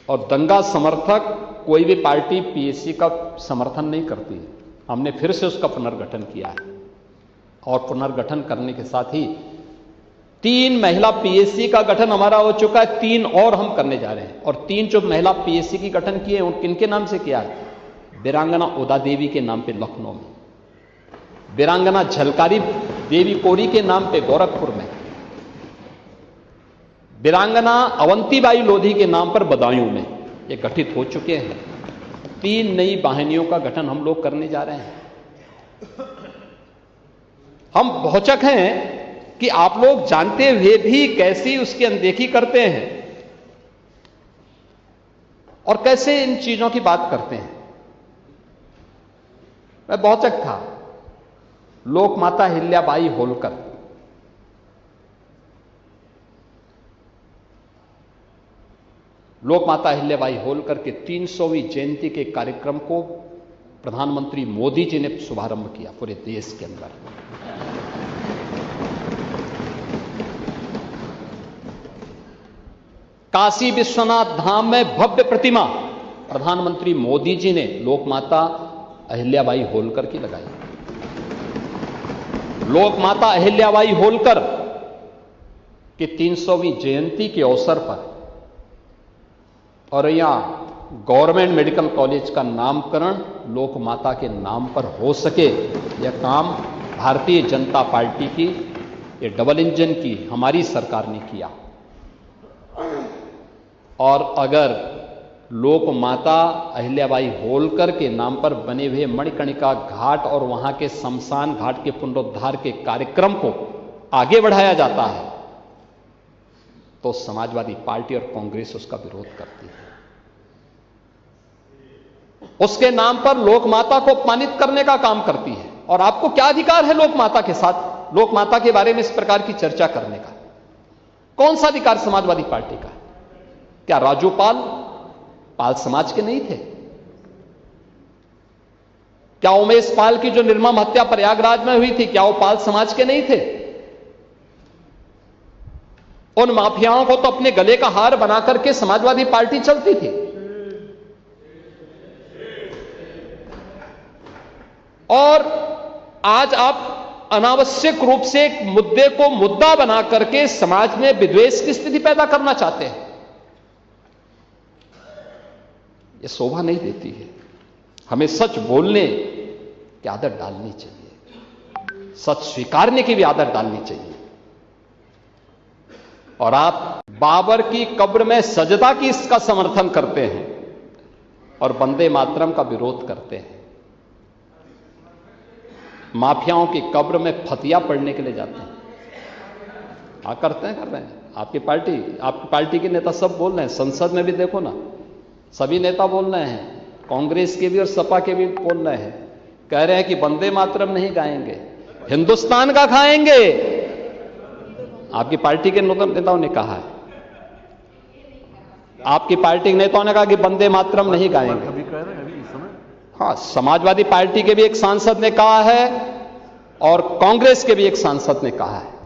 और दंगा समर्थक कोई भी पार्टी पीएससी का समर्थन नहीं करती है। हमने फिर से उसका पुनर्गठन किया है और पुनर्गठन करने के साथ ही 3 महिला पीएससी का गठन हमारा हो चुका है, 3 और हम करने जा रहे हैं। और 3 जो महिला पीएससी की गठन किए उन किनके नाम से किया है? वीरांगना उदा देवी के नाम पे लखनऊ में, वीरांगना झलकारी देवी कोरी के नाम पे गोरखपुर में, वीरांगना अवंतीबाई लोधी के नाम पर बदायूं में ये गठित हो चुके हैं। 3 नई वाहिनियों का गठन हम लोग करने जा रहे हैं। हम भौचक हैं कि आप लोग जानते हुए भी कैसी उसकी अनदेखी करते हैं और कैसे इन चीजों की बात करते हैं। मैं भौचक था। लोकमाता अहिल्याबाई होलकर, लोकमाता अहिल्याबाई होलकर के 300वीं जयंती के कार्यक्रम को प्रधानमंत्री मोदी जी ने शुभारंभ किया पूरे देश के अंदर। काशी विश्वनाथ धाम में भव्य प्रतिमा प्रधानमंत्री मोदी जी ने लोकमाता अहिल्याबाई होलकर की लगाई। लोकमाता अहिल्याबाई होलकर की 300वीं जयंती के अवसर पर और यहां गवर्नमेंट मेडिकल कॉलेज का नामकरण लोकमाता के नाम पर हो सके, यह काम भारतीय जनता पार्टी की, ये डबल इंजन की हमारी सरकार ने किया। और अगर लोकमाता अहिल्याबाई होलकर के नाम पर बने हुए मणिकर्णिका घाट और वहां के शमशान घाट के पुनरुद्धार के कार्यक्रम को आगे बढ़ाया जाता है तो समाजवादी पार्टी और कांग्रेस उसका विरोध करती है। उसके नाम पर लोकमाता को अपमानित करने का काम करती है। और आपको क्या अधिकार है लोकमाता के साथ, लोकमाता के बारे में इस प्रकार की चर्चा करने का? कौन सा अधिकार समाजवादी पार्टी का? क्या राजू पाल समाज के नहीं थे? क्या उमेश पाल की जो निर्मम हत्या प्रयागराज में हुई थी, क्या वो पाल समाज के नहीं थे? उन माफियाओं को तो अपने गले का हार बना करके समाजवादी पार्टी चलती थी। और आज आप अनावश्यक रूप से एक मुद्दे को मुद्दा बना करके समाज में विद्वेष की स्थिति पैदा करना चाहते हैं। यह शोभा नहीं देती है। हमें सच बोलने की आदत डालनी चाहिए, सच स्वीकारने की भी आदत डालनी चाहिए। और आप बाबर की कब्र में सजदा की इसका समर्थन करते हैं और वंदे मातरम का विरोध करते हैं। माफियाओं की कब्र में फतिया पढ़ने के लिए जाते हैं। हाँ, करते हैं, कर रहे हैं। आपकी पार्टी के नेता सब बोल रहे हैं। संसद में भी देखो ना, सभी नेता बोल रहे हैं, कांग्रेस के भी और सपा के भी बोल रहे हैं, कह रहे हैं कि वंदे मातरम नहीं गाएंगे, हिंदुस्तान का खाएंगे। आपकी पार्टी के नेताओं ने कहा है, आपकी पार्टी के नेताओं ने कहा कि वंदे मातरम नहीं गाएंगे। हाँ, समाजवादी पार्टी के भी एक सांसद ने कहा है और कांग्रेस के भी एक सांसद ने कहा है।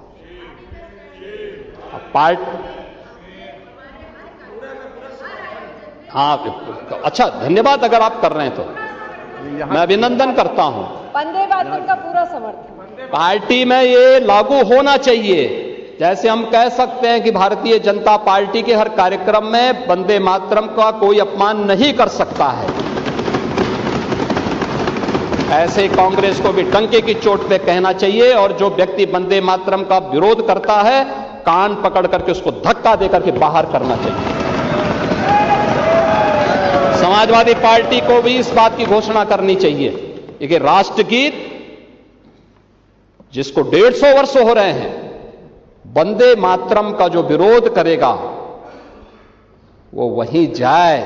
हाँ, अच्छा, धन्यवाद। अगर आप कर रहे हैं तो मैं अभिनंदन करता हूं। वंदे मातरम का पूरा समर्थन पार्टी में ये लागू होना चाहिए। जैसे हम कह सकते हैं कि भारतीय जनता पार्टी के हर कार्यक्रम में वंदे मातरम का कोई अपमान नहीं कर सकता है, ऐसे कांग्रेस को भी डंके की चोट पे कहना चाहिए। और जो व्यक्ति वंदे मातरम का विरोध करता है, कान पकड़ करके उसको धक्का देकर के बाहर करना चाहिए। समाजवादी पार्टी को भी इस बात की घोषणा करनी चाहिए कि राष्ट्रगीत जिसको 150 वर्ष हो रहे हैं, वंदे मातरम का जो विरोध करेगा वो वहीं जाए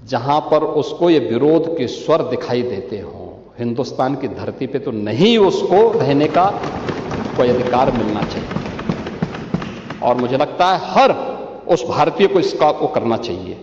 जहां पर उसको ये विरोध के स्वर दिखाई देते हों। हिंदुस्तान की धरती पे तो नहीं उसको रहने का कोई अधिकार मिलना चाहिए। और मुझे लगता है हर उस भारतीय को इसका वो करना चाहिए।